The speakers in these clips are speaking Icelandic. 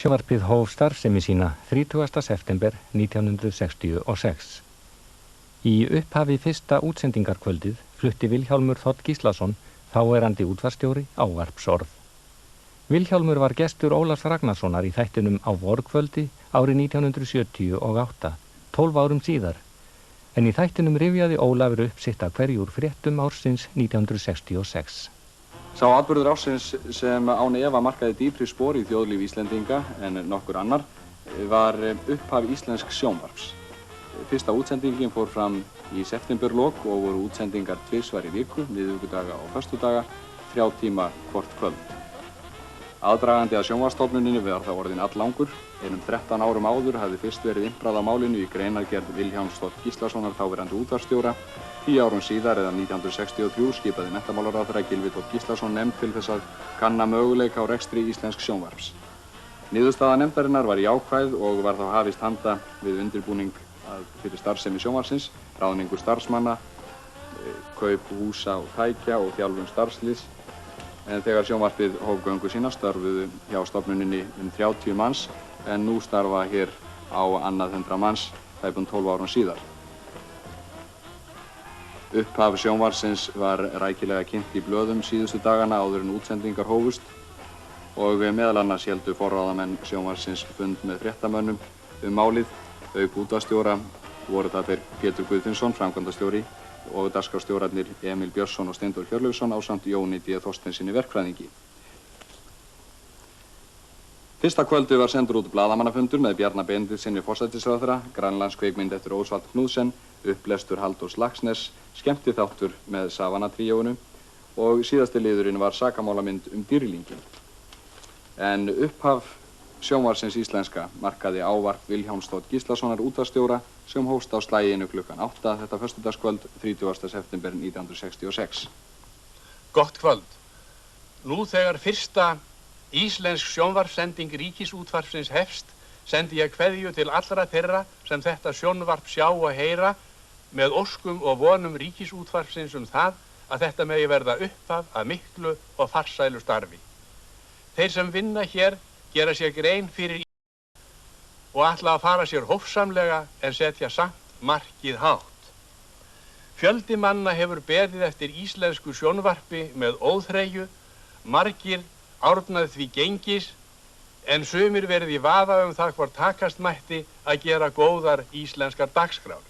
Sjónvarpið hóf starfsemi sína 30. september 1966. Í upphafi fyrsta útsendingarkvöldið flutti Vilhjálmur Þ. Gíslason, þáverandi útvarpsstjóri, ávarpsorð. Vilhjálmur var gestur Ólafs Ragnarssonar í þættinum Á vorkvöldi árið 1978, 12 árum síðar, en í þættinum rifjaði Ólafur upp sitt af hverju úr fréttum ársins 1966. Sá atburður ársins sem án efa markaði dýpri spor í þjóðlífi Íslendinga en nokkur annar var upphaf íslensks sjónvarps. Fyrsta útsendingin fór fram í septemberlok og voru útsendingar tvisvar í viku, miðvikudaga og föstudaga, 3 tíma hvort kvöld. Aðdragandi að sjónvarpsstofnuninni var það orðinn alllangur. Einum 13 árum áður hafði fyrst verið innbrað á málinu í greinargerð Vilhjálms Þ. Gíslasonar, þáverandi útvarpsstjóra. 10 árum síðar, eða 1963, skipaði menntamálaráðherra Gylfi Þ. Gíslason nefnd til þess að kanna möguleika á rekstri íslensk sjónvarps. Niðurstaða nefndarinnar var jákvæð og var þá hafist handa við undirbúning fyrir starfsemi sjónvarpsins, ráðningu starfsmanna, kaup húsa og tækja og þjálfun starfsliðs. En þegar sjónvarpið hóf göngu sína störfuðu hjá stofnuninni 30 manns, en nú starfa hér á annað 100 manns tæpum 12 árum síðar. Upphaf sjónvarpsins var rækilega kynnt í blöðum síðustu dagana áður en útsendingar hófust og meðal annars héldu forráðamenn sjónvarpsins fund með fréttamönnum málið. Auk útvarpsstjóra voru það þeir Pétur Guðfinnsson, framkvæmdastjóri, og dagskrárstjórarnir Emil Björnsson og Steindór Hjörleifsson ásamt Jóni D. Þorsteinsinni verkfræðingi. Fyrsta kvöldi var sendur út blaðamannafundur með Bjarna Benediktssyni forsætisráðherra, grænlandskvikmynd eftir Ósvald Knudsen, upplestur Halldórs Laxness, skemmtiþáttur með Savana-tríóinu og síðasti liðurinn var sakamálamynd dýrlinginn. En upphaf sjónvarpsins íslenska markaði ávarp Vilhjálms Þ. Gíslasonar útvarpsstjóra sem hófst á slaginu klukkan 8 þetta föstudagskvöld 30. september 1966. Gott kvöld. Nú þegar fyrsta íslensk sjónvarpssending Ríkisútvarpsins hefst, sendi ég kveðju til allra þeirra sem þetta sjónvarp sjá og heyra með óskum og vonum Ríkisútvarpsins það að þetta megi verða upphaf að miklu og farsælu starfi. Þeir sem vinna hér gera sér grein fyrir og ætla að fara sér hófsamlega en setja samt markið hátt. Fjöldi manna hefur beðið eftir íslensku sjónvarpi með óþreyju, margir árnað því gengis, en sumir verið í vafa það hvort takast mætti að gera góðar íslenskar dagskrár.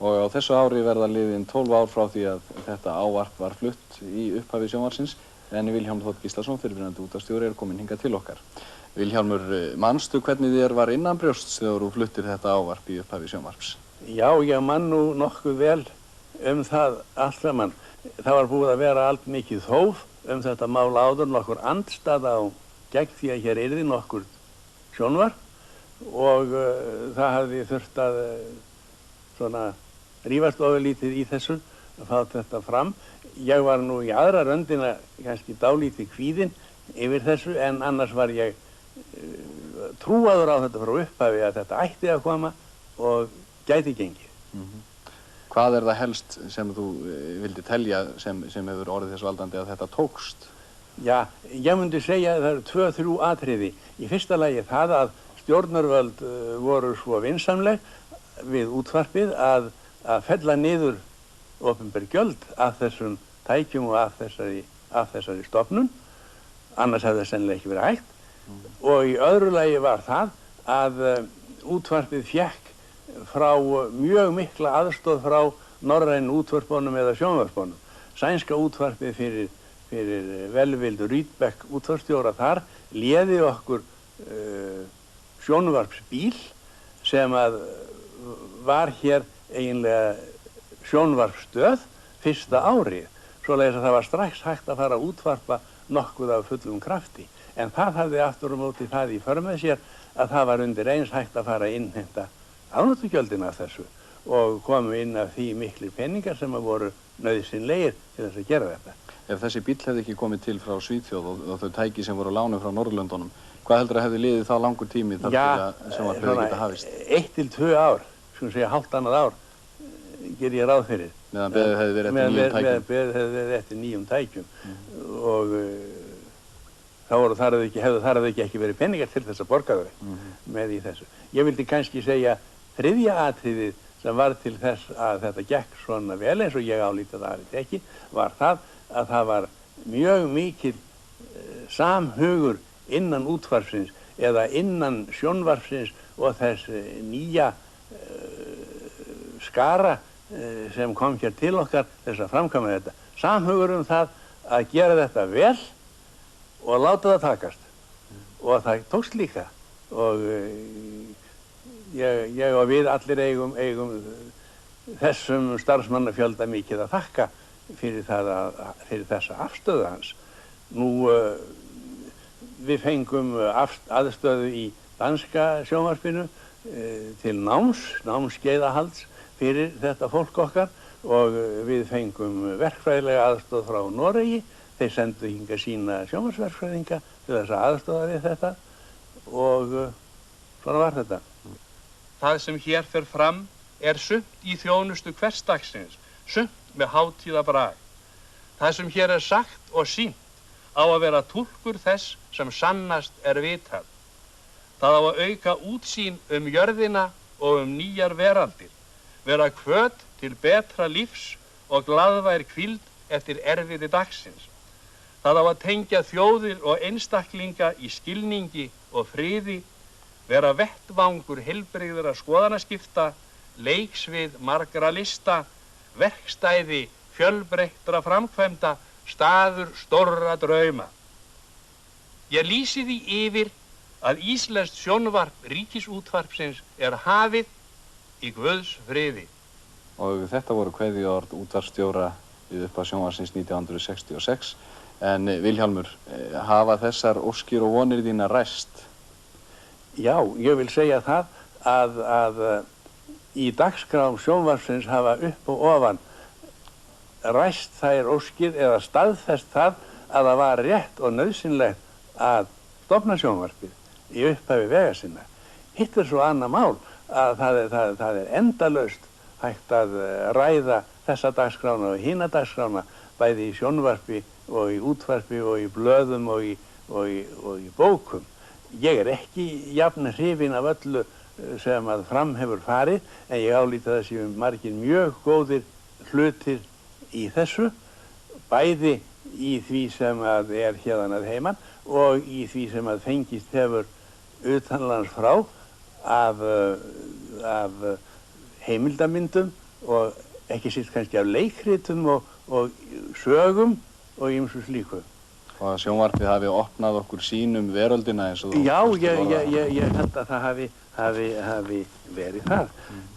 Og á þessu ári verða liðin 12 ár frá því að þetta ávarp var flutt í upphafi sjónvarpsins, en Vilhjálmur Þ. Gíslason, fyrrverandi útvarpsstjóri, kominn hingað til okkar. Vilhjálmur, manstu hvernig þér var innanbrjósts þegar þú fluttir þetta ávarp í upphafi sjónvarps? Já, ég man nú nokkuð vel það allt saman. Það var búið að vera allt mikið þóf þetta mál áður, nokkur andstaða á gegn því að hér yrði nokkur sjónvarp og það hafði þurft að svona rífast ofurlítið í þessu að fá þetta fram. Ég var nú í aðra röndina kannski dálítið kvíðinn yfir þessu, en annars var ég trúaður á þetta frá upphafi að þetta ætti að koma og gæti gengið. Hvað er það helst sem þú vildi telja sem hefur orðið þess valdandi að þetta tókst? Já, ég myndi segja að það eru 2-3 atriði. Í fyrsta lagi það að stjórnarvöld voru svo vinsamleg við útvarpið að fella niður opinber gjöld af þessum tækjum og af þessari stofnun, annars hefði það sennilega ekki verið hægt. Og í öðru lagi var það að útvarpið fékk frá mjög mikla aðstoð frá norrænu útvarpunum eða sjónvarpunum. Sænska útvarpið fyrir velvildu Rydbeck útvarpsstjóra þar léði okkur sjónvarpsbíl sem að var hér eiginlega sjónvarpsstöð fyrsta árið, svoleiðis að það var strax hægt að fara að útvarpa nokkuð af fullum krafti. En það hafði aftur á móti það í för með sér að það var undir eins hægt að fara að innheimta afnotagjöldin af þessu og komu inn af því miklir peningar sem að voru nauðsynlegir til þess að gera þetta. Ef þessi bíll hefði ekki komið til frá Svíþjóð og þau tæki sem voru á láni frá Norðurlöndunum, hvað heldur að hefði liðið þá langur tími þar til að sjónvarpið geta hafist? 1 til 2 ár, svona segja hálft annað ár, ger ég ráð fyrir. Meðan beðið hefði verið eftir nýjum tækjum? Meðan beðið hefði verið eftir nýjum tækjum. Og hefðu þar ekki verið peningar til þess að borga þau með í þessu. Ég vildi kannski segja þriðja atriðið sem var til þess að þetta gekk svona vel eins og ég álítið að það ekki, var það að það var mjög mikil samhugur innan útvarpsins eða innan sjónvarpsins og þess nýja skara sem kom hér til okkar þess að framkvæma þetta. Samhugur það að gera þetta vel og láta það takast. Og það tókst líka. Og ég og við allir eigum þessum starfsmannafjölda mikið að þakka fyrir þessa afstöðu hans. Nú, við fengum aðstöðu í danska sjónvarpinu til námskeiðahalds fyrir þetta fólk okkar og við fengum verkfræðilega aðstöð frá Noregi. Þeir sendu hingað sína sjónvarpsverkfræðinga til þess að aðstöða við þetta og svona var þetta. Það sem hér fer fram sumt í þjónustu hversdagsins, sumt með hátíðabrag. Það sem hér sagt og sýnt á að vera túlkur þess sem sannast vitað. Það á að auka útsýn jörðina og nýjar veraldir, vera hvöt til betra lífs og glaðvær hvíld eftir erfiði dagsins. Það á að tengja þjóðir og einstaklinga í skilningi og friði, vera vettvangur heilbrigðra skoðanaskipta, leiksvið margra lista, verkstæði fjölbreyttra framkvæmda, staður stórra drauma. Ég lýsi því yfir að íslenskt sjónvarp Ríkisútvarpsins hafið í Guðs friði. Og þetta voru kveðjuorð útvarpsstjóra við upphaf sjónvarpsins 1966. En Vilhjálmur, hafa þessar óskir og vonir þínar ræst? Já, ég vil segja það að í dagskrám sjónvarpsins hafa upp og ofan ræst þær óskir eða staðfest það að það var rétt og nauðsynlegt að stofna sjónvarpið í upphafi vega sinna. Hitt svo annað mál að það endalaust hægt að ræða þessa dagskrána og hina dagskrána bæði í sjónvarpi og í útvarpi og í blöðum og í bókum. Ég ekki jafn hrifinn af öllu sem að fram hefur farið, en ég álít að það séu margir mjög góðir hlutir í þessu, bæði í því sem að hérðan að heiman og í því sem að fengist hefur utanlands frá af heimildamyndum og ekki síst kannski af leikritum og sögum og ýmsu slíku. Og að sjónvarpið hafi opnað okkur sínum veröldina eins og þú... Já, ég held að það hafi verið það.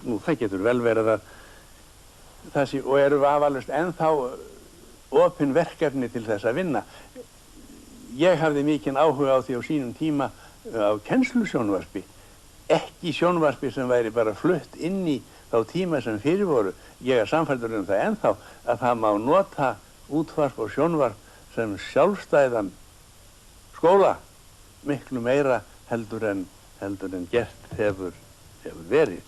Nú, það getur vel verið að það sé, og eru vafalaust ennþá opin verkefni til þess að vinna. Ég hafði mikinn áhuga á því á sínum tíma á kennslusjónvarpi. Ekki sjónvarpi sem væri bara flutt inn í þá tíma sem fyrir voru. Ég sannfærður það ennþá að það má nota útvarp og sjónvarp sem sjálfstæðan skóla miklu meira heldur en gert hefur verið.